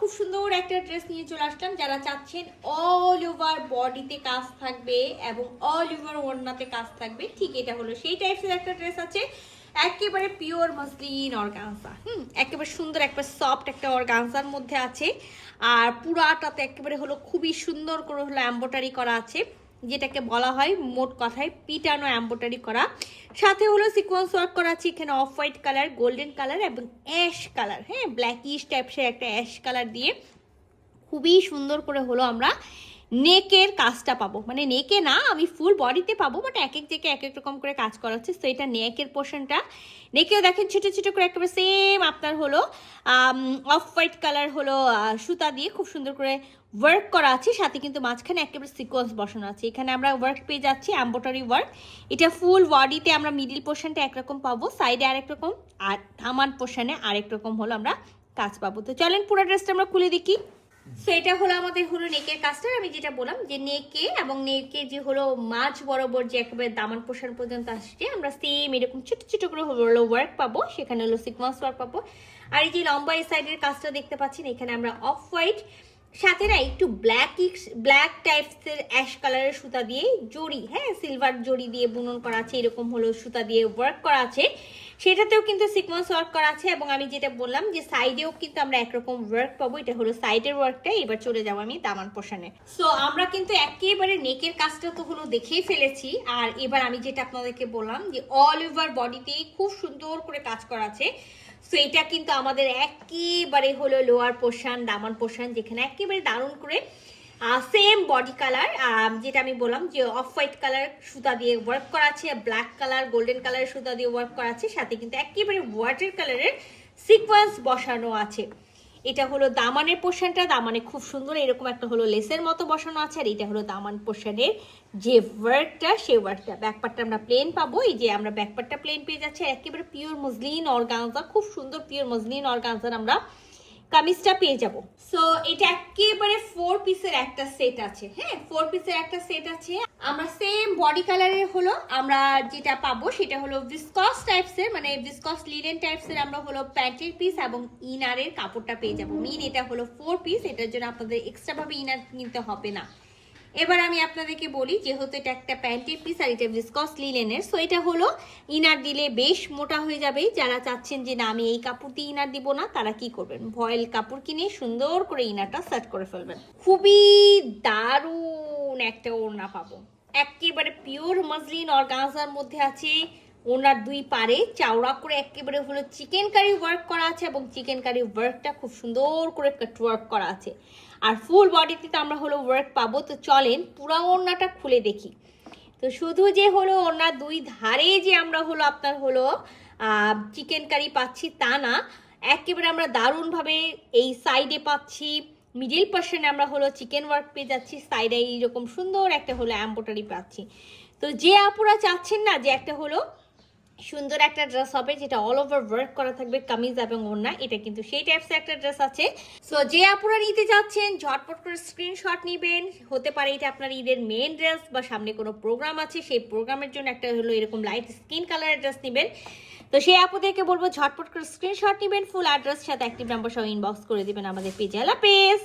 খুব সুন্দর একটা ড্রেস নিয়ে চলে আসলাম। যারা চাচ্ছেন অল ওভার বডিতে কাজ থাকবে এবং অল ওভার ওড়নাতে কাজ থাকবে, ঠিক এটা হলো সেই টাইপসের একটা ড্রেস আছে। একেবারে পিওর মসলিন অর্গানজা, একেবারে সুন্দর একটা সফট একটা অর্গানজার মধ্যে আছে। আর পুরাটাতে একেবারে হলো খুবই সুন্দর করে হলো এমব্রয়ডারি করা আছে, যেটাকে বলা হয় মোট কথায় পিটানো এমব্রয়ডারি করা। সাথে হলো সিকোয়েন্স ওয়ার্ক করা আছে এখানে off white colour, golden colour এবং অ্যাশ কালার, ব্ল্যাকিশ টাইপসের একটা অ্যাশ কালার দিয়ে খুবই সুন্দর করে হলো আমরা নেকের কাজটা পাবো। মানে নেকে না, আমি ফুল বডিতে পাবো, বাট এক এক জায়গায় এক এক রকম করে কাজ করা হচ্ছে। তো এটা নেকের পোর্শনটা, নেকেও দেখেন ছোটো ছোটো করে একেবারে সেম আপনার হলো অফ হোয়াইট কালার হলো সুতা দিয়ে খুব সুন্দর করে ওয়ার্ক করা আছে। সাথে কিন্তু মাঝখানে একেবারে সিকোয়েন্স বসানো আছে। এখানে আমরা ওয়ার্ক পেয়ে যাচ্ছি এমব্রয়ডারি ওয়ার্ক। এটা ফুল বডিতে আমরা মিডিল পোর্শনটা একরকম পাবো, সাইডে আরেক রকম, আর ধামান পোর্শনে আরেক রকম হলো আমরা কাজ পাবো। তো চলেন পুরো ড্রেসটা আমরা খুলে দেখি। সো এটা হলো আমাদের হলো নেকের কাজটা। আমি যেটা বললাম যে নেকে এবং নেকে যে হলো মাঝ বরাবর যে একেবারে দামান পোষণ পর্যন্ত আসছে, আমরা সেম এরকম ছোট ছোট করে হলো ওয়ার্ক পাবো, সেখানে হলো সিকোয়েন্স ওয়ার্ক পাবো। আর এই যে লম্বা এই সাইডের কাজটা দেখতে পাচ্ছেন, এখানে আমরা অফ হোয়াইট সাথে না একটু ব্ল্যাক টাইপসের অ্যাশ কালারের সুতা দিয়ে জড়ি, সিলভার জড়ি দিয়ে বুনন করা আছে, এরকম হলো সুতা দিয়ে ওয়ার্ক করা আছে। সেটাতেও কিন্তু সিকোয়েন্স ওয়ার্ক করা আছে। এবং আমি যেটা বললাম যে সাইডেও কিন্তু আমরা একরকম ওয়ার্ক পাবো, এটা হলো সাইডের ওয়ার্কটা। এবার চলে যাবো আমি দামান পোর্শনে। সো আমরা কিন্তু একেবারে নেকের কাজটা তো হলো দেখেই ফেলেছি। আর এবার আমি যেটা আপনাদেরকে বললাম যে অল ওভার বডিতে খুব সুন্দর করে কাজ করা আছে। সো এটা কিন্তু আমাদের একেবারে হলো লোয়ার পোর্শন, দামান পোর্শন, যেখানে একেবারে দারুণ করে সেম বডি কালার, যেটা আমি বললাম যে অফ হোয়াইট কালার সুতা দিয়ে ওয়ার্ক করা আছে, ব্ল্যাক কালার গোল্ডেন কালারের সুতা দিয়ে ওয়ার্ক করা আছে, সাথে কিন্তু একেবারে ওয়াটার কালারের সিকোয়েন্স বসানো আছে। এটা হলো দামানের পোর্শনটা, দামানে খুব সুন্দর এরকম একটা হলো লেসের মতো বসানো আছে। আর এটা হলো দামান পোর্শনের যে ওয়ার্কটা, সেই ওয়ার্কটা। ব্যাকপার্টটা আমরা প্লেন পাবো, এই যে আমরা ব্যাকপার্টটা প্লেন পেয়ে যাচ্ছি। একেবারে পিওর মসলিন অর্গানজা, খুব সুন্দর পিওর মসলিন অর্গানজার আমরা কামিজটা পেয়ে যাব। সো এটা একেবারে 4 পিসের একটা সেট আছে, 4 পিসের একটা সেট আছে। আমরা সেম বডি কালারের হলো আমরা যেটা পাবো সেটা হলো ভিসকস টাইপসের, মানে ভিসকস লিনেন টাইপসের আমরা হলো প্যান্টের পিস এবং ইনারের কাপড়টা পেয়ে যাব। মিন এটা হলো 4 পিস, এটার জন্য আপনাদের এক্সট্রা ভাবে ইনার কিনতে হবে না। এবার আমি আপনাদেরকে বলি, যেহেতু এটা একটা প্যান্টের পিস আর এটা ভিসকস লিনেনের, সো এটা হলো ইনার দিলে বেশ মোটা হয়ে যাবে। যারা চাচ্ছেন যে না আমি এই কাপড় দিয়ে ইনার দিব না, তারা কি করবেন, ভয়েল কাপড় কিনে সুন্দর করে ইনারটা সেট করে ফেলবেন। খুবই দারুণ একটা ওড়না পাবো, একেবারে পিওর মসলিন অর্গানজার মধ্যে আছে। ওনার দুই পারে চাওড়া করে একেবারে হলো চিকেন কারি ওয়ার্ক করা আছে, এবং চিকেন কারি ওয়ার্কটা খুব সুন্দর করে কাট ওয়ার্ক করা আছে। আর ফুল বডিতে তো আমরা হলো ওয়ার্ক পাবো। তো চলেন পুরা ওড়নাটা খুলে দেখি। তো শুধু যে হলো ওড়নার দুই ধারে যে আমরা হলো আপনার হলো চিকেন কারি পাচ্ছি তা না, একেবারে আমরা দারুণভাবে এই সাইডে পাচ্ছি, মিডিল পোর্শনে আমরা হলো চিকেন ওয়ার্ক পেয়ে যাচ্ছি, সাইডে এইরকম সুন্দর একটা হলো এমব্রয়ডারি পাচ্ছি। তো যে আপুরা চাচ্ছেন না যে একটা হলো সুন্দর একটা ড্রেস হবে যেটা অল ওভার ওয়ার্ক করা থাকবে কামিজ এবং ওড়না, এটা কিন্তু সেই টাইপসের একটা ড্রেস আছে। সো যে আপুরা নিতে যাচ্ছেন ঝটপট করে স্ক্রিনশট নেবেন। হতে পারে এটা আপনার ঈদের মেন ড্রেস, বা সামনে কোনো প্রোগ্রাম আছে, সেই প্রোগ্রামের জন্য একটা হলো এরকম লাইট স্কিন কালারের ড্রেস নেবেন। তো সেই আপুদেরকে বলবো ঝটপট করে স্ক্রিনশট নেবেন, ফুল অ্যাড্রেস সাথে অ্যাক্টিভ নাম্বার সহ ইনবক্স করে দিবেন আমাদের পেজে। আল্লাহ হাফেজ।